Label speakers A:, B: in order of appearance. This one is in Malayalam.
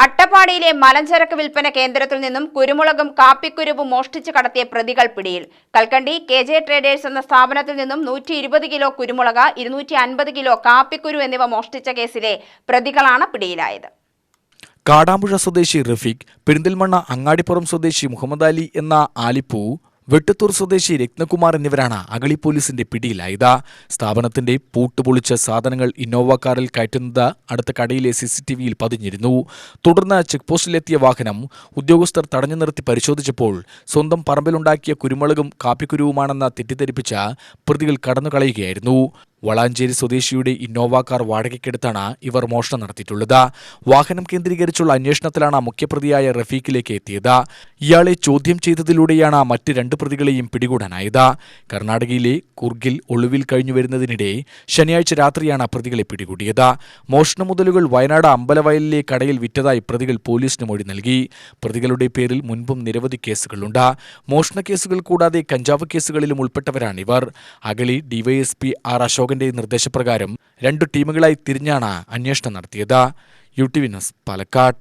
A: അട്ടപ്പാടിയിലെ മലഞ്ചരക്ക് വിൽപ്പന കേന്ദ്രത്തിൽ നിന്നും കുരുമുളകും കാപ്പിക്കുരുവും മോഷ്ടിച്ചു കടത്തിയ പ്രതികൾ പിടിയിൽ. കൽക്കണ്ടി KJ ട്രേഡേഴ്സ് എന്ന സ്ഥാപനത്തിൽ നിന്നും 120 കിലോ കുരുമുളക്, 250 കിലോ കാപ്പിക്കുരു എന്നിവ മോഷ്ടിച്ച കേസിലെ പ്രതികളാണ് പിടിയിലായത്.
B: കാടാമ്പുഴ സ്വദേശി റഫീഖ്, പെരിന്തൽമണ്ണ അങ്ങാടിപ്പുറം സ്വദേശി മുഹമ്മദ് അലി എന്ന ആലിപ്പൂ, വെട്ടത്തൂർ സ്വദേശി രത്നകുമാർ എന്നിവരാണ് അഗളി പോലീസിന്റെ പിടിയിലായത്. സ്ഥാപനത്തിന്റെ പൂട്ടുപൊളിച്ച സാധനങ്ങൾ ഇന്നോവ കാറിൽ കയറ്റുന്നത് അടുത്ത കടയിലെ CCTVയിൽ പതിഞ്ഞിരുന്നു. തുടർന്ന് ചെക്ക് പോസ്റ്റിലെത്തിയ വാഹനം ഉദ്യോഗസ്ഥർ തടഞ്ഞു നിർത്തി പരിശോധിച്ചപ്പോൾ സ്വന്തം പറമ്പിലുണ്ടാക്കിയ കുരുമുളകും കാപ്പിക്കുരുവുമാണെന്ന് തെറ്റിദ്ധരിപ്പിച്ച പ്രതികൾ കടന്നുകളയുകയായിരുന്നു. വളാഞ്ചേരി സ്വദേശിയുടെ ഇന്നോവ കാർ വാടകയ്ക്കെടുത്താണ് ഇവർ മോഷണം നടത്തിയിട്ടുള്ളത്. വാഹനം കേന്ദ്രീകരിച്ചുള്ള അന്വേഷണത്തിലാണ് മുഖ്യപ്രതിയായ റഫീഖിലേക്ക് എത്തിയത്. ഇയാളെ ചോദ്യം ചെയ്തതിലൂടെയാണ് മറ്റ് 2 പ്രതികളെയും പിടികൂടാനായത്. കർണാടകയിലെ കുർഗിൽ ഒളിവിൽ കഴിഞ്ഞുവരുന്നതിനിടെ ശനിയാഴ്ച രാത്രിയാണ് പ്രതികളെ പിടികൂടിയത്. മോഷണ മുതലുകൾ വയനാട് അമ്പലവയലിലെ കടയിൽ വിറ്റതായി പ്രതികൾ പോലീസിന് മൊഴി നൽകി. പ്രതികളുടെ പേരിൽ മുൻപും നിരവധി കേസുകളുണ്ട്. മോഷണ കേസുകൾ കൂടാതെ കഞ്ചാവ് കേസുകളിലും ഉൾപ്പെട്ടവരാണിവർ. അഗളി DYSP R അശോകന്റെ നിർദ്ദേശപ്രകാരം 2 ടീമുകളായി തിരിഞ്ഞാണ് അന്വേഷണം നടത്തിയത്. UTV news, Palakkad.